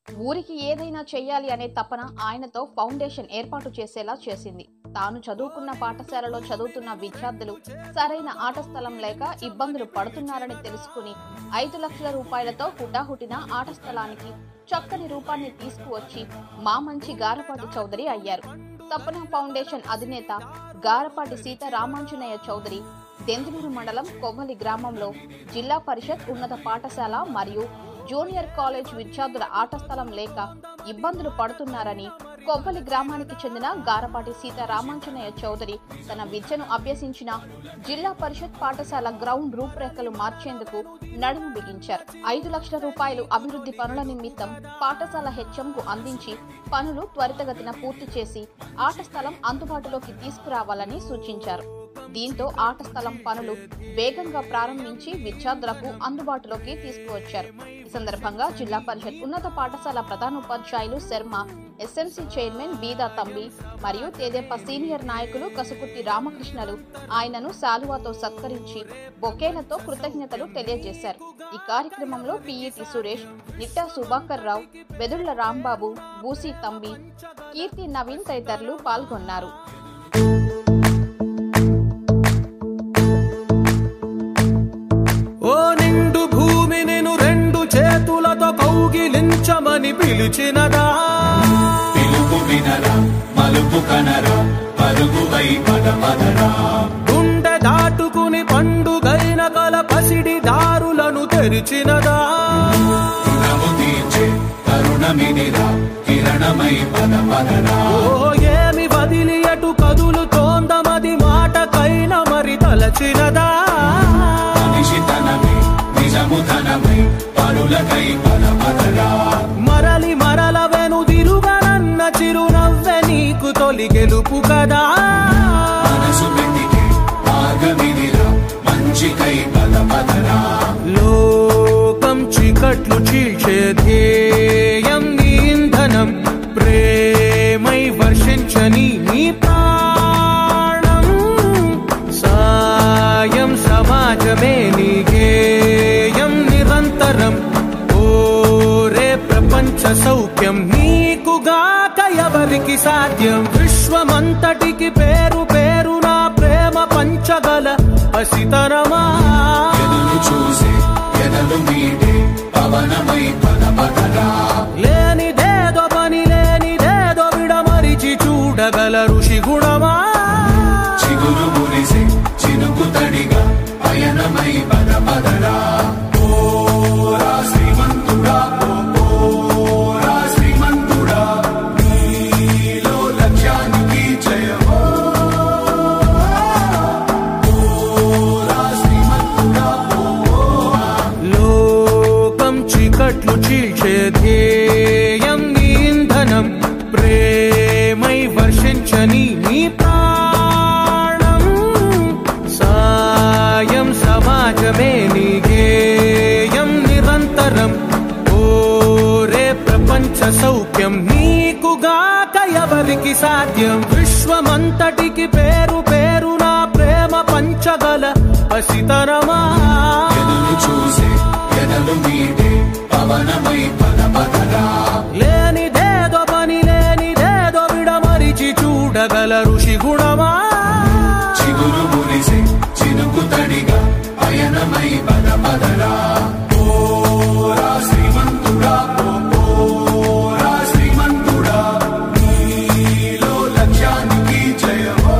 ఊరికి ఏదైనా చెయ్యాలి అనే తపన ఆయనతో ఫౌండేషన్ ఏర్పాటు చేసేలా చేసింది. తాను చదువుకున్న పాఠశాలలో చదువుతున్న విద్యార్థులు సరైన ఆట స్థలం లేక ఇబ్బందులు పడుతున్నారని తెలుసుకుని 5 లక్షల రూపాయలతో హుటాహుటిన ఆట స్థలానికి చక్కని రూపాన్ని తీసుకువచ్చి మా మంచి గారపాటి చౌదరి అయ్యారు. తపన ఫౌండేషన్ అధినేత గారపాటి సీతారామాంజనేయ చౌదరి దెందులూరు మండలం కొవ్వలి గ్రామంలో జిల్లా పరిషత్ ఉన్నత పాఠశాల మరియు జూనియర్ కాలేజ్ విద్యార్థుల ఆట స్థలం లేక ఇబ్బందులు పడుతున్నారని కొవ్వలి గ్రామానికి చెందిన గారపాటి సీతారామాంజనేయ చౌదరి తన విద్యను అభ్యసించిన జిల్లా పరిషత్ పాఠశాల గ్రౌండ్ రూపురేఖలు మార్చేందుకు నడుము బిగించారు. 5 లక్షల రూపాయలు అభివృద్ధి పనుల నిమిత్తం పాఠశాల హెచ్ఎంకు అందించి పనులు త్వరితగతిన పూర్తి చేసి ఆట స్థలం అందుబాటులోకి తీసుకురావాలని సూచించారు. దీంతో ఆట స్థలం పనులు వేగంగా ప్రారంభించి విద్యార్థులకు అందుబాటులోకి తీసుకువచ్చారు. ఈ సందర్భంగా జిల్లా పరిషత్ ఉన్నత పాఠశాల ప్రధానోపాధ్యాయులు శర్మ, ఎస్ఎంసీ చైర్మన్ బీదా తంబి మరియు తెదేపా సీనియర్ నాయకులు కసుకుర్తి రామకృష్ణలు ఆయనను శాలువాతో సత్కరించి బొకేలతో కృతజ్ఞతలు తెలియజేశారు. ఈ కార్యక్రమంలో పిఈటి సురేష్, నిట్టా సుభాకర్ రావు, వెదుళ్ల రాంబాబు, బూసి తంబి, కీర్తి నవీన్ తదితరులు పాల్గొన్నారు. కౌగిలించమని పిలిచినదా, పిలుపు వినరా మలుపు కనరా పరుగువై పదపదరా, గుండె దాటుకుని పండుగైన కల పసిడి దారులను తెరిచినదా, రుణము తీర్చే తరుణమిదిరా కిరణమై పదపదరా. ఓ ఏమి వదిలి ఎటు కదులుతోందమది మాటకైన మరి తలచినదా, మనిషితనమే నిజముతనమై పరులకై పదపదరా, మరలి మరల వెనుదిరుగనన్న చిరునవ్వె నీకు తొలి గెలుపు కదా, మనసు వెతికే మార్గమిదిరా మంచికై పదపదరా. లోకం చీకట్లు చీల్చే ధ్యేయం నీ ఇంధనం, ప్రేమై వర్షించని నీ ప్రాణం, సాయం సమాజమే నీ గేయం నిరంతరం, ఓరే ప్రపంచ సౌఖ్యం నీకుగాక ఎవరికి సాధ్యం, విశ్వమంతటికి పేరు పేరు నా ప్రేమ పంచగల పసితరమా, ఎదురు చూసే ఎదలు మీడే పవనమై పదపదరా, లేనిదేదో పని లేనిదేదో విడమరిచి చూడగల ఋషి గుణమా, చిగురు మురిసే చినుకు తడిగా పయనమై పదపదరా. ఓరా శ్రీమంతుడా ఓరా శ్రీమంతుడా, నీలో లక్ష్యానికి జయమో, ఓరా శ్రీమంతుడా. లోకం చీకట్లు చీల్చే ధ్యేయం నీ ఇంధనం, ప్రేమై వర్షించని నీ ప్రాణం, సాయం సమాజమే నీ గేయం నిరంతరం, ఓరే ప్రపంచ సౌఖ్యం నీకుగాక ఎవరికి సాధ్యం, విశ్వమంతటికి పేరు పేరు నా ప్రేమ పంచగల పసితరమా, ఎదురు చూసే ఎదలు మీడే పవనమై పదపదరా, లేనిదేదో పని లేనిదేదో విడమరిచి చూడగల ఋషి గుణమా, చిగురు మురిసే చినుకు తడిగా పయనమై పదపదరా. ఓరా శ్రీమంతుడా ఓరా శ్రీమంతుడా, నీలో లక్ష్యానికి జయమో,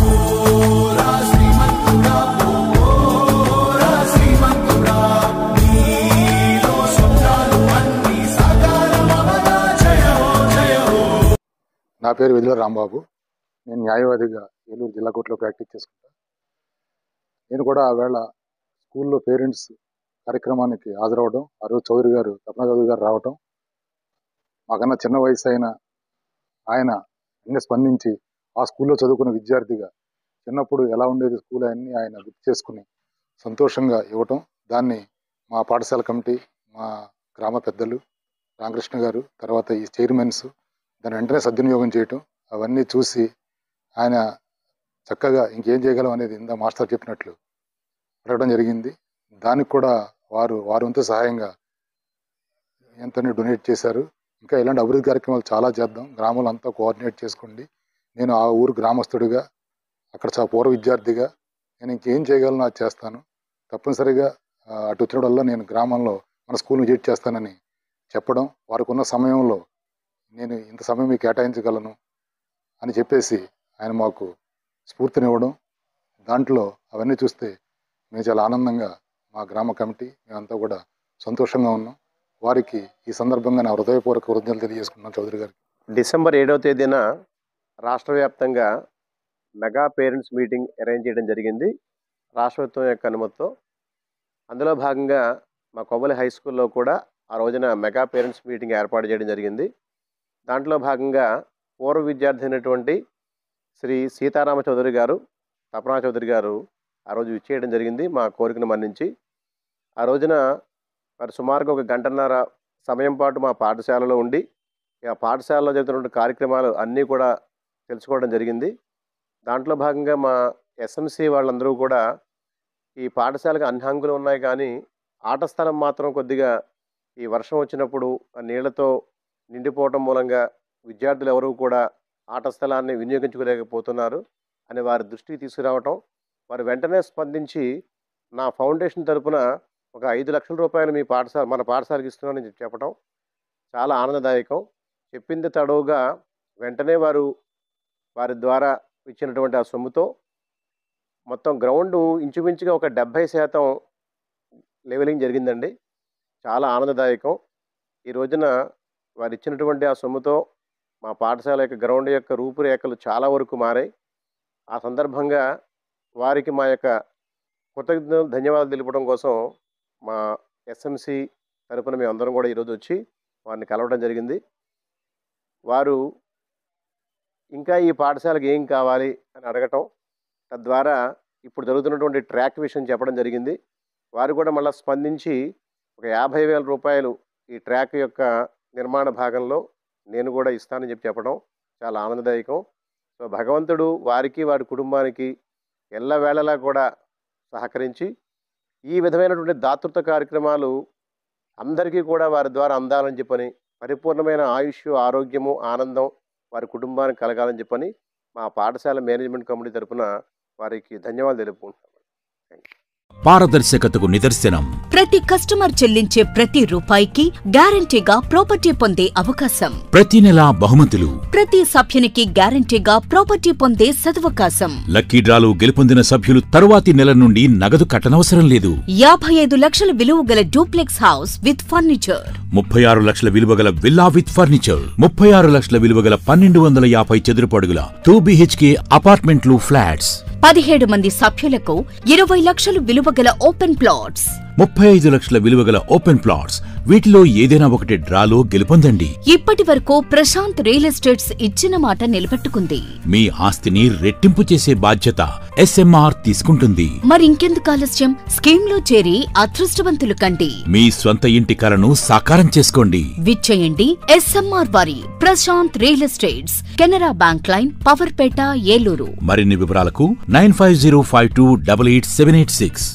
ఓరా శ్రీమంతుడా ఓరా శ్రీమంతుడా, నీలో స్వప్నాలు అన్ని సాకారమవగా జయమో జయమో. నా పేరు వెదుళ్ల రాంబాబు. నేను న్యాయవాదిగా ఏలూరు జిల్లా కోర్టులో ప్రాక్టీస్ చేసుకుంటా. నేను కూడా ఆవేళ స్కూల్లో పేరెంట్స్ కార్యక్రమానికి హాజరవడం, ఆ రోజు తపన చౌదరి గారు రావటం, మాకన్నా చిన్న వయసు అయిన ఆయన అన్నీ స్పందించి ఆ స్కూల్లో చదువుకున్న విద్యార్థిగా చిన్నప్పుడు ఎలా ఉండేది స్కూల్ అన్నీ ఆయన గుర్తు చేసుకుని సంతోషంగా ఇవ్వటం, దాన్ని మా పాఠశాల కమిటీ, మా గ్రామ పెద్దలు, రామకృష్ణ గారు, తర్వాత ఈ చైర్మన్స్ దాన్ని వెంటనే సద్వినియోగం చేయటం, అవన్నీ చూసి ఆయన చక్కగా ఇంకేం చేయగలం అనేది ఇందా మాస్టర్ చెప్పినట్లు అడగడం జరిగింది. దానికి కూడా వారు వంతు సహాయంగా ఎంతని డొనేట్ చేశారు. ఇంకా ఇలాంటి అభివృద్ధి కార్యక్రమాలు చాలా చేద్దాం. గ్రామంలో అంతా కోఆర్డినేట్ చేసుకోండి. నేను ఆ ఊరు గ్రామస్తుడిగా, అక్కడ పూర్వ విద్యార్థిగా నేను ఇంకేం చేయగలను అది చేస్తాను. తప్పనిసరిగా అటు వచ్చినప్పుడల్లా నేను గ్రామంలో మన స్కూల్ విజిట్ చేస్తానని చెప్పడం, వారికి ఉన్న సమయంలో నేను ఇంత సమయం మీకు కేటాయించగలను అని చెప్పేసి ఆయన మాకు స్ఫూర్తినివ్వడం, దాంట్లో అవన్నీ చూస్తే మేము చాలా ఆనందంగా మా గ్రామ కమిటీ మేమంతా కూడా సంతోషంగా ఉన్నాం. వారికి ఈ సందర్భంగా నా హృదయపూర్వక కృతజ్ఞతలు తెలియజేసుకున్నాను చౌదరి గారికి. డిసెంబర్ 7వ తేదీన రాష్ట్ర వ్యాప్తంగా మెగా పేరెంట్స్ మీటింగ్ అరేంజ్ చేయడం జరిగింది రాష్ట్ర ప్రభుత్వం యొక్క అనుమతితో. అందులో భాగంగా మా కొవ్వలి హై స్కూల్లో కూడా ఆ రోజున మెగా పేరెంట్స్ మీటింగ్ ఏర్పాటు చేయడం జరిగింది. దాంట్లో భాగంగా పూర్వ విద్యార్థి అయినటువంటి శ్రీ సీతారామ చౌదరి గారు, తపనా చౌదరి గారు ఆ రోజు విచ్చేయడం జరిగింది మా కోరికను మన్నించి. ఆ రోజున మరి సుమారుగా 1 గంటన్నర సమయం పాటు మా పాఠశాలలో ఉండి ఆ పాఠశాలలో జరుగుతున్న కార్యక్రమాలు అన్నీ కూడా తెలుసుకోవడం జరిగింది. దాంట్లో భాగంగా మా ఎస్ఎంసి వాళ్ళందరూ కూడా ఈ పాఠశాలకు అన్ని హంగులు ఉన్నాయి, కానీ ఆట స్థలం మాత్రం కొద్దిగా ఈ వర్షం వచ్చినప్పుడు ఆ నీళ్లతో నిండిపోవటం మూలంగా విద్యార్థులు ఎవరూ కూడా ఆట స్థలాన్ని వినియోగించుకోలేకపోతున్నారు అని వారి దృష్టికి తీసుకురావటం, వారు వెంటనే స్పందించి నా ఫౌండేషన్ తరపున ఒక 5 లక్షల రూపాయలు మీ మన పాఠశాలకు ఇస్తున్నానని చెప్పడం చాలా ఆనందదాయకం. చెప్పింది తడవుగా వెంటనే వారి ద్వారా ఇచ్చినటువంటి ఆ సొమ్ముతో మొత్తం గ్రౌండ్ ఇంచుమించుగా ఒక 70% లెవెలింగ్ జరిగిందండి. చాలా ఆనందదాయకం. ఈ రోజున వారు ఇచ్చినటువంటి ఆ సొమ్ముతో మా పాఠశాల యొక్క గ్రౌండ్ యొక్క రూపురేఖలు చాలా వరకు మారాయి. ఆ సందర్భంగా వారికి మా యొక్క కృతజ్ఞతలు, ధన్యవాదాలు తెలుపడం కోసం మా ఎస్ఎంసి తరపున మేమందరం కూడా ఈరోజు వచ్చి వారిని కలవడం జరిగింది. వారు ఇంకా ఈ పాఠశాలకు ఏం కావాలి అని అడగటం, తద్వారా ఇప్పుడు జరుగుతున్నటువంటి ట్రాక్ విషయం చెప్పడం జరిగింది. వారు కూడా మళ్ళీ స్పందించి ఒక 50,000 రూపాయలు ఈ ట్రాక్ యొక్క నిర్మాణ భాగంలో నేను కూడా ఇస్తానని చెప్పడం చాలా ఆనందదాయకం. సో భగవంతుడు వారికి వారి కుటుంబానికి ఎల్లవేళలా కూడా సహకరించి ఈ విధమైనటువంటి దాతృత్వ కార్యక్రమాలు అందరికీ కూడా వారి ద్వారా అందాలని చెప్పని, పరిపూర్ణమైన ఆయుష్, ఆరోగ్యము, ఆనందం వారి కుటుంబానికి కలగాలని చెప్పని మా పాఠశాల మేనేజ్మెంట్ కమిటీ తరఫున వారికి ధన్యవాదాలు తెలుపుకుంటున్నాను. పారదర్శకతకు నిదర్శనం. ప్రతి కస్టమర్ చెల్లించే ప్రతి రూపాయికి గ్యారంటీగా ప్రాపర్టీ పొందే అవకాశం. ప్రతి నెల బహుమతులు. ప్రతి సభ్యునికి గ్యారంటీగా ప్రాపర్టీ పొందే సదవకాశం. లక్కీ డ్రాలు గెలుపొందిన సభ్యులు తరువాతి నెల నుండి నగదు కట్టనవసరం లేదు. 55 లక్షల విలువ గల డూప్లెక్స్ హౌస్ విత్ ఫర్నిచర్. 36 లక్షల విలువ గల విల్లా విత్ ఫర్నిచర్. 36 లక్షల విలువ గల 1250 చదురపు అడుగుల 2 BHK అపార్ట్మెంట్లు, ఫ్లాట్స్. 17 మంది సభ్యులకు 20 లక్షలు విలువ గల ఓపెన్ ప్లాట్స్. 35 లక్షల విలువ గల ఓపెన్ ప్లాట్స్. వీటిలో ఏదైనా ఒకటి డ్రాలో గెలుపొందండి. ఇప్పటి వరకు ప్రశాంత్ రియల్ ఎస్టేట్స్ ఇచ్చిన మాట నిలబెట్టుకుంది. మీ ఆస్తిని రెట్టింపు చేసే బాధ్యత SMR తీసుకుంటుంది. మరింకెందుకు ఆలస్యం? స్కీమ్ లో చేరి అదృష్టవంతులు కండి. మీ స్వంత ఇంటి కలను సాకారం చేసుకోండి. విచ్చేయండి SMR వారి Prashanth real estates, Canara bank line, Powerpet, Eluru. మరిన్ని వివరాలకు 9505288786.